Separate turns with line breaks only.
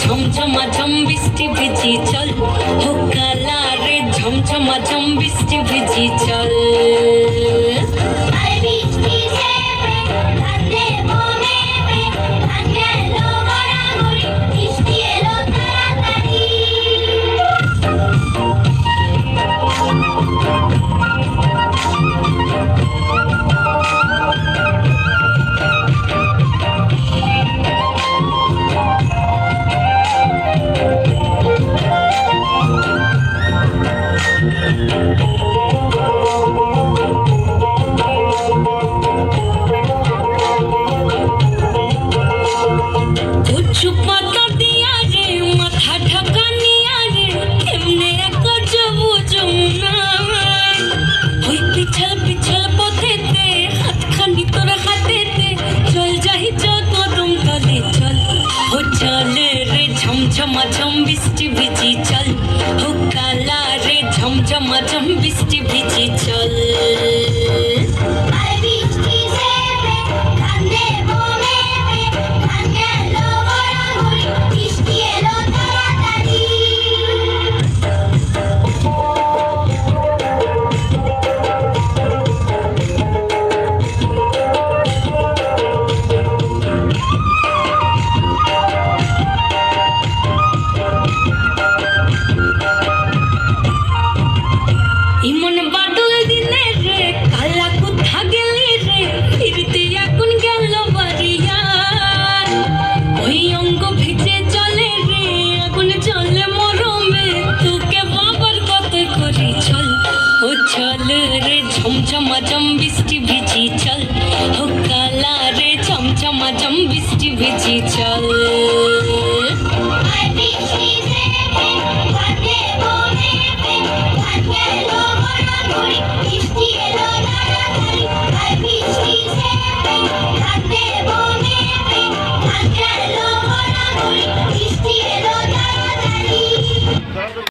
ঝমঝমাঝম বৃষ্টি ভিজি চল, হো কালা রে ঝমঝমাঝম বৃষ্টি ভিজি চল। ঝমঝমাঝম বৃষ্টি ভিজি চল, হো কালা রে ঝমঝমাঝম বৃষ্টি ভিজি চল। ইমন বাদল দিনে রে কালা কোথা গেলি রে, ফিরতে এখন গেল বাড়িয়া। ওই অঙ্গ ভিজে চলে রে আগুন চলে মরমে, তোকে বাবার কত করি চল, ও চল রে ঝমঝমাঝম